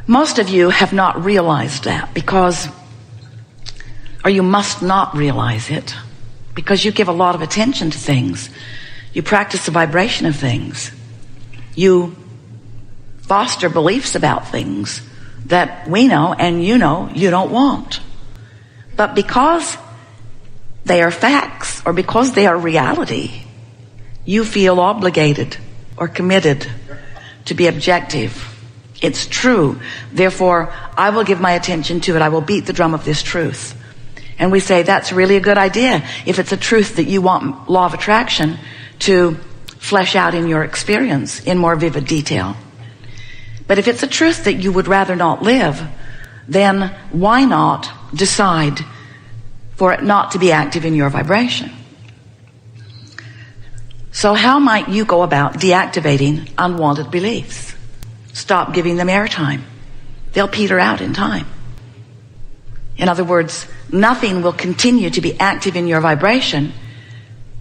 Most of you have not realized that or you must not realize it, because you give a lot of attention to things. You practice the vibration of things. You foster beliefs about things that we know and you know you don't want. But because they are facts, or because they are reality, you feel obligated or committed to be objective. It's true. Therefore, I will give my attention to it. I will beat the drum of this truth. And we say that's really a good idea if it's a truth that you want law of attraction to flesh out in your experience in more vivid detail. But if it's a truth that you would rather not live, then why not decide for it not to be active in your vibration? So how might you go about deactivating unwanted beliefs? Stop giving them airtime. They'll peter out in time. In other words, nothing will continue to be active in your vibration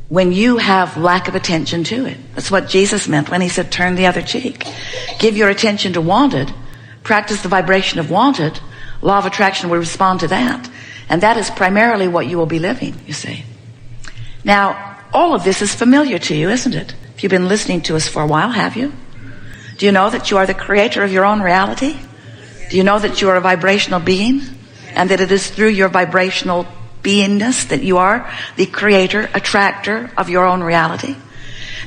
when you have lack of attention to it. That's what Jesus meant when he said, turn the other cheek. Give your attention to wanted. Practice the vibration of wanted. Law of attraction will respond to that. And that is primarily what you will be living, you see. Now, all of this is familiar to you, isn't it? If you've been listening to us for a while, have you? Do you know that you are the creator of your own reality? Do you know that you are a vibrational being? And that it is through your vibrational beingness that you are the creator, attractor of your own reality?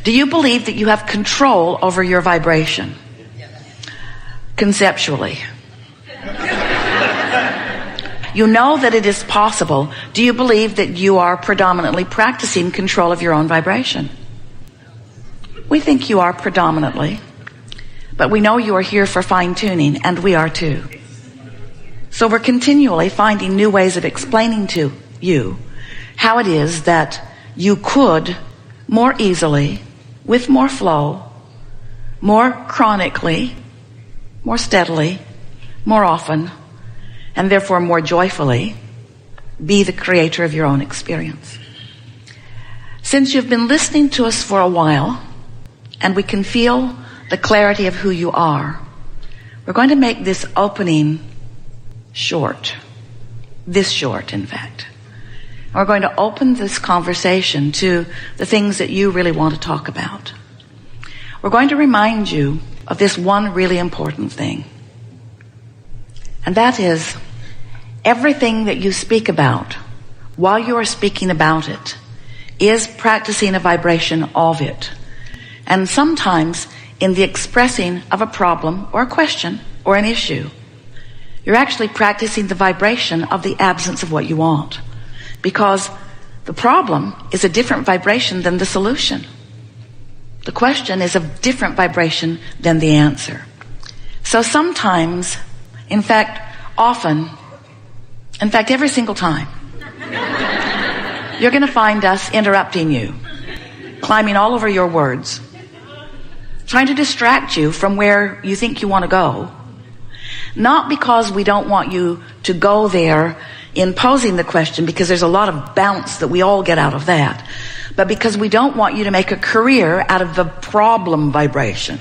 Do you believe that you have control over your vibration? Conceptually. You know that it is possible. Do you believe that you are predominantly practicing control of your own vibration? We think you are predominantly. But we know you are here for fine-tuning, and we are too. So we're continually finding new ways of explaining to you how it is that you could more easily, with more flow, more chronically, more steadily, more often, and therefore more joyfully, be the creator of your own experience. Since you've been listening to us for a while, and we can feel the clarity of who you are, we're going to make this opening short. This short, in fact. And we're going to open this conversation to the things that you really want to talk about. We're going to remind you of this one really important thing. And that is, everything that you speak about while you are speaking about it is practicing a vibration of it. And sometimes in the expressing of a problem or a question or an issue, you're actually practicing the vibration of the absence of what you want. Because the problem is a different vibration than the solution. The question is a different vibration than the answer. So sometimes, in fact, often, in fact, every single time, you're going to find us interrupting you, climbing all over your words, trying to distract you from where you think you want to go. Not because we don't want you to go there in posing the question, because there's a lot of bounce that we all get out of that, but because we don't want you to make a career out of the problem vibration.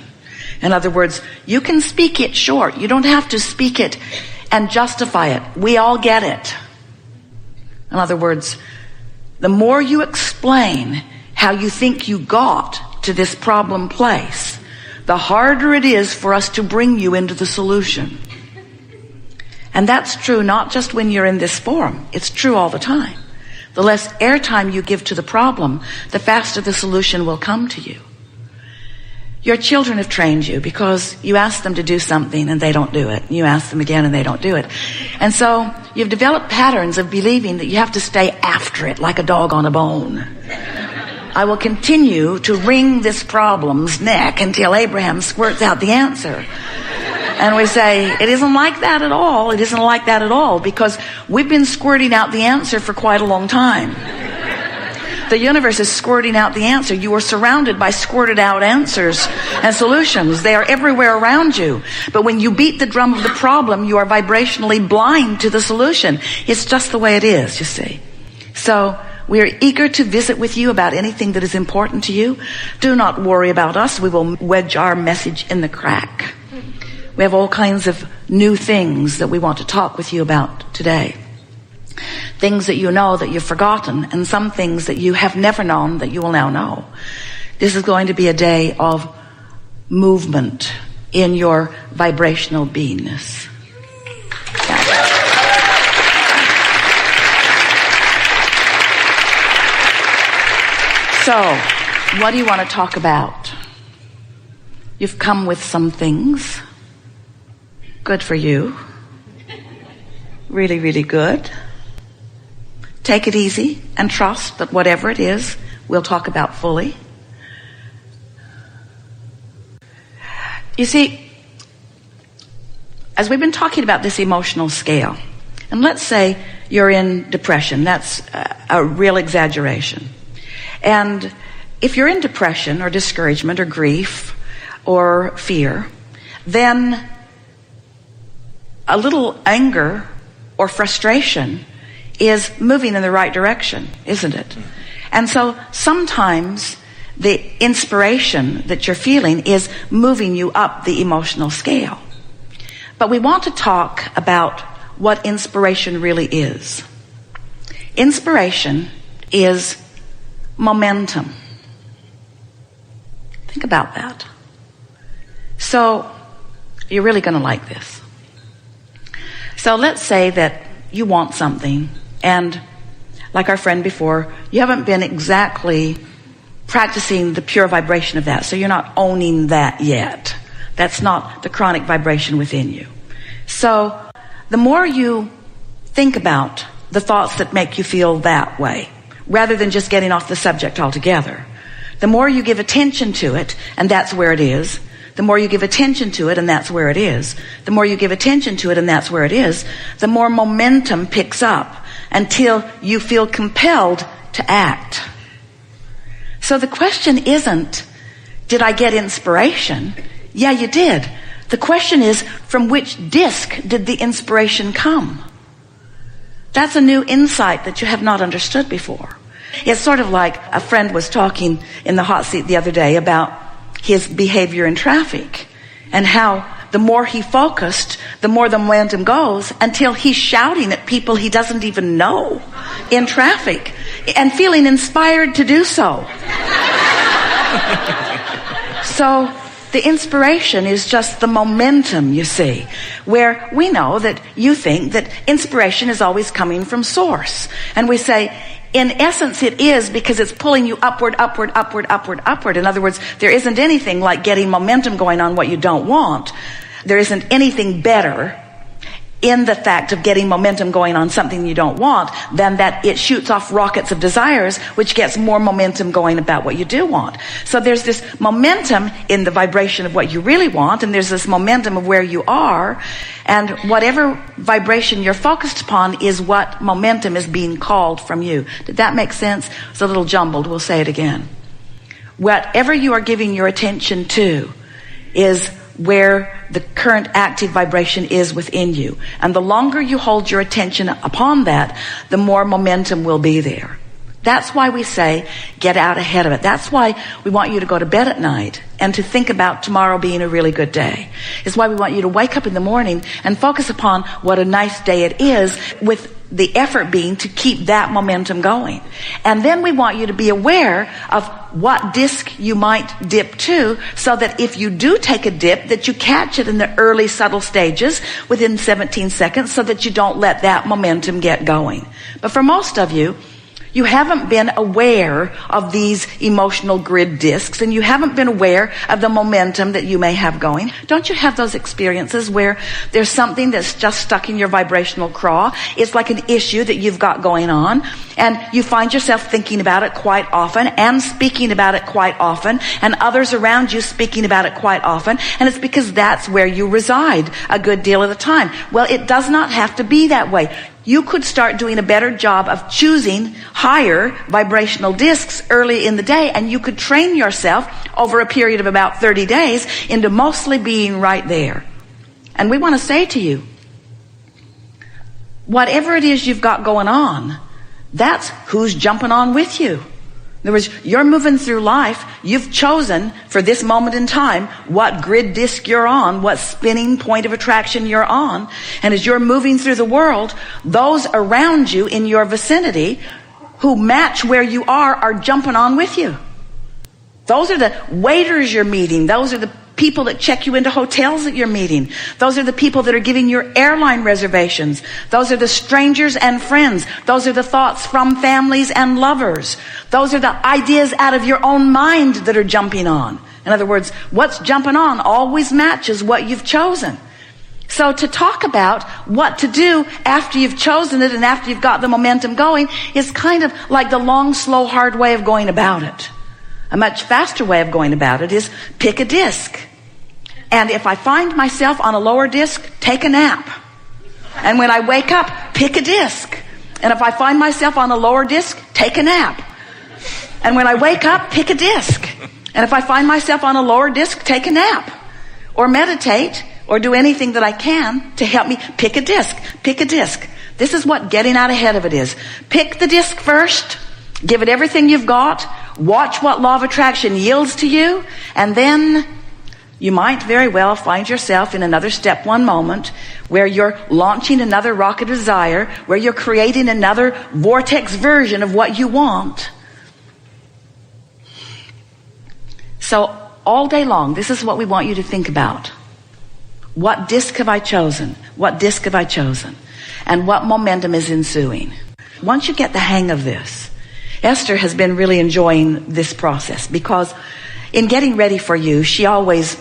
In other words, you can speak it short. You don't have to speak it and justify it. We all get it. In other words, the more you explain how you think you got to this problem place, the harder it is for us to bring you into the solution. And that's true not just when you're in this forum. It's true all the time. The less airtime you give to the problem, the faster the solution will come to you. Your children have trained you because you ask them to do something and they don't do it. You ask them again and they don't do it. And so you've developed patterns of believing that you have to stay after it like a dog on a bone. I will continue to wring this problem's neck until Abraham squirts out the answer. And we say, it isn't like that at all. It isn't like that at all, because we've been squirting out the answer for quite a long time. The universe is squirting out the answer. You are surrounded by squirted out answers and solutions. They are everywhere around you. But when you beat the drum of the problem, you are vibrationally blind to the solution. It's just the way it is, you see. So we are eager to visit with you about anything that is important to you. Do not worry about us. We will wedge our message in the crack. We have all kinds of new things that we want to talk with you about today. Things that you know that you've forgotten, and some things that you have never known that you will now know. This is going to be a day of movement in your vibrational beingness. So, what do you want to talk about? You've come with some things. Good for you. Really, really good. Take it easy and trust that whatever it is, we'll talk about fully. You see, as we've been talking about this emotional scale, and let's say you're in depression, that's a real exaggeration. And if you're in depression or discouragement or grief or fear, then a little anger or frustration is moving in the right direction, isn't it? And so sometimes the inspiration that you're feeling is moving you up the emotional scale. But we want to talk about what inspiration really is. Inspiration is momentum. Think about that. So, you're really going to like this. So let's say that you want something, and like our friend before, you haven't been exactly practicing the pure vibration of that, so you're not owning that yet. That's not the chronic vibration within you. So, the more you think about the thoughts that make you feel that way, rather than just getting off the subject altogether, the more you give attention to it, and that's where it is, the more you give attention to it, and that's where it is, the more you give attention to it, and that's where it is, the more momentum picks up until you feel compelled to act. So the question isn't, did I get inspiration? Yeah, you did. The question is, from which disc did the inspiration come? That's a new insight that you have not understood before. It's sort of like a friend was talking in the hot seat the other day about his behavior in traffic and how the more he focused, the more the momentum goes until he's shouting at people he doesn't even know in traffic and feeling inspired to do so. So the inspiration is just the momentum, you see, where we know that you think that inspiration is always coming from source. And we say, in essence, it is, because it's pulling you upward, upward, upward, upward, upward. In other words, there isn't anything like getting momentum going on what you don't want. There isn't anything better in the fact of getting momentum going on something you don't want than that it shoots off rockets of desires, which gets more momentum going about what you do want. So there's this momentum in the vibration of what you really want, and there's this momentum of where you are, and whatever vibration you're focused upon is what momentum is being called from you. Did that make sense? It's a little jumbled. We'll say it again. Whatever you are giving your attention to is where the current active vibration is within you. And the longer you hold your attention upon that, the more momentum will be there. That's why we say, get out ahead of it. That's why we want you to go to bed at night and to think about tomorrow being a really good day. It's why we want you to wake up in the morning and focus upon what a nice day it is, with the effort being to keep that momentum going. And then we want you to be aware of what disc you might dip to, so that if you do take a dip, that you catch it in the early subtle stages within 17 seconds, so that you don't let that momentum get going. But for most of you, you haven't been aware of these emotional grid discs, and you haven't been aware of the momentum that you may have going. Don't you have those experiences where there's something that's just stuck in your vibrational craw? It's like an issue that you've got going on, and you find yourself thinking about it quite often and speaking about it quite often, and others around you speaking about it quite often, and it's because that's where you reside a good deal of the time. Well, it does not have to be that way. You could start doing a better job of choosing higher vibrational discs early in the day, and you could train yourself over a period of about 30 days into mostly being right there. And we want to say to you, whatever it is you've got going on, that's who's jumping on with you. In other words, you're moving through life. You've chosen for this moment in time what grid disc you're on, what spinning point of attraction you're on. And as you're moving through the world, those around you in your vicinity who match where you are jumping on with you. Those are the waiters you're meeting. Those are the people that check you into hotels that you're meeting. Those are the people that are giving your airline reservations. Those are the strangers and friends. Those are the thoughts from families and lovers. Those are the ideas out of your own mind that are jumping on. In other words, what's jumping on always matches what you've chosen. So to talk about what to do after you've chosen it and after you've got the momentum going is kind of like the long, slow, hard way of going about it. A much faster way of going about it is pick a disc. And if I find myself on a lower disc, take a nap. And when I wake up, pick a disc. And if I find myself on a lower disc, take a nap. And when I wake up, pick a disc. And if I find myself on a lower disc, take a nap. Or meditate, or do anything that I can to help me pick a disc. Pick a disc. This is what getting out ahead of it is. Pick the disc first. Give it everything you've got. Watch what law of attraction yields to you. And then you might very well find yourself in another step one moment where you're launching another rocket of desire, where you're creating another vortex version of what you want. So all day long, this is what we want you to think about. What disc have I chosen? What disc have I chosen? And what momentum is ensuing? Once you get the hang of this, Esther has been really enjoying this process because in getting ready for you, she always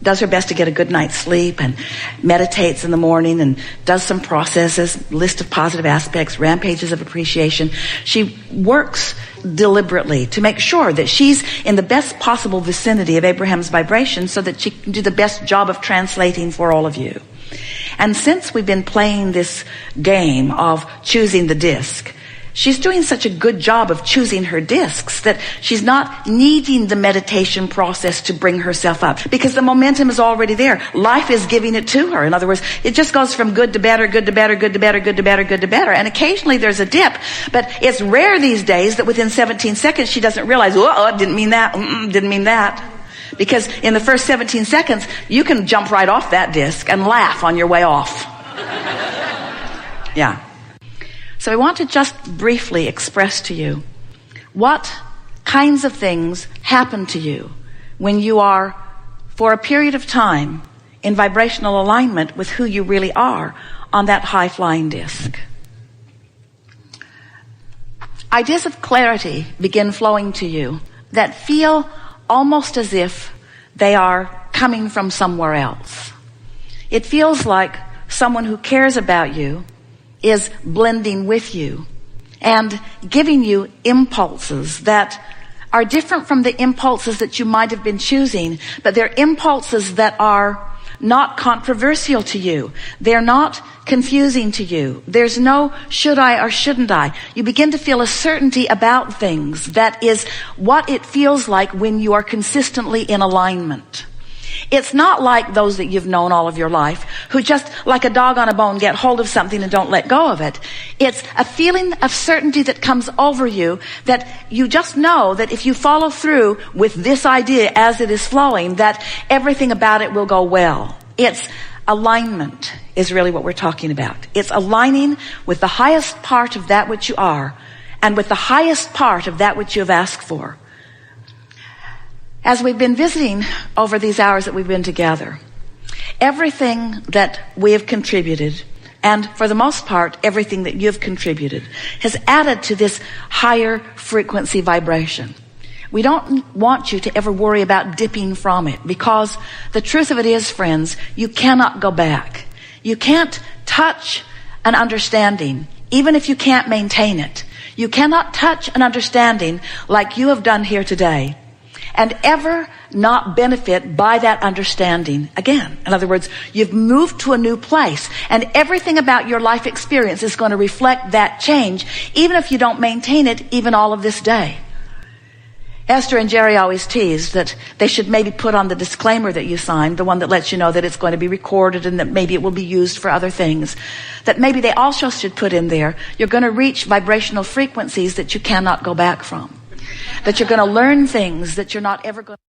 does her best to get a good night's sleep and meditates in the morning and does some processes, list of positive aspects, rampages of appreciation. She works deliberately to make sure that she's in the best possible vicinity of Abraham's vibration so that she can do the best job of translating for all of you. And since we've been playing this game of choosing the disc, she's doing such a good job of choosing her discs that she's not needing the meditation process to bring herself up because the momentum is already there. Life is giving it to her. In other words, it just goes from good to better, good to better, good to better, good to better, good to better. And occasionally there's a dip, but it's rare these days that within 17 seconds she doesn't realize, oh, didn't mean that, didn't mean that. Because in the first 17 seconds, you can jump right off that disc and laugh on your way off. Yeah. So I want to just briefly express to you what kinds of things happen to you when you are, for a period of time, in vibrational alignment with who you really are on that high-flying disc. Ideas of clarity begin flowing to you that feel almost as if they are coming from somewhere else. It feels like someone who cares about you is blending with you and giving you impulses that are different from the impulses that you might have been choosing, but they're impulses that are not controversial to you. They're not confusing to you. There's no should I or shouldn't I. You begin to feel a certainty about things that is what it feels like when you are consistently in alignment. It's not like those that you've known all of your life who just like a dog on a bone get hold of something and don't let go of it. It's a feeling of certainty that comes over you that you just know that if you follow through with this idea as it is flowing, that everything about it will go well. It's alignment is really what we're talking about. It's aligning with the highest part of that which you are and with the highest part of that which you have asked for. As we've been visiting over these hours that we've been together, everything that we have contributed, and for the most part, everything that you've contributed, has added to this higher frequency vibration. We don't want you to ever worry about dipping from it, because the truth of it is, friends, you cannot go back. You can't touch an understanding, even if you can't maintain it. You cannot touch an understanding like you have done here today and ever not benefit by that understanding again. In other words, you've moved to a new place, and everything about your life experience is going to reflect that change, even if you don't maintain it even all of this day. Esther and Jerry always tease that they should maybe put on the disclaimer that you signed, the one that lets you know that it's going to be recorded and that maybe it will be used for other things. That maybe they also should put in there, you're going to reach vibrational frequencies that you cannot go back from. that you're going to learn things that you're not ever going to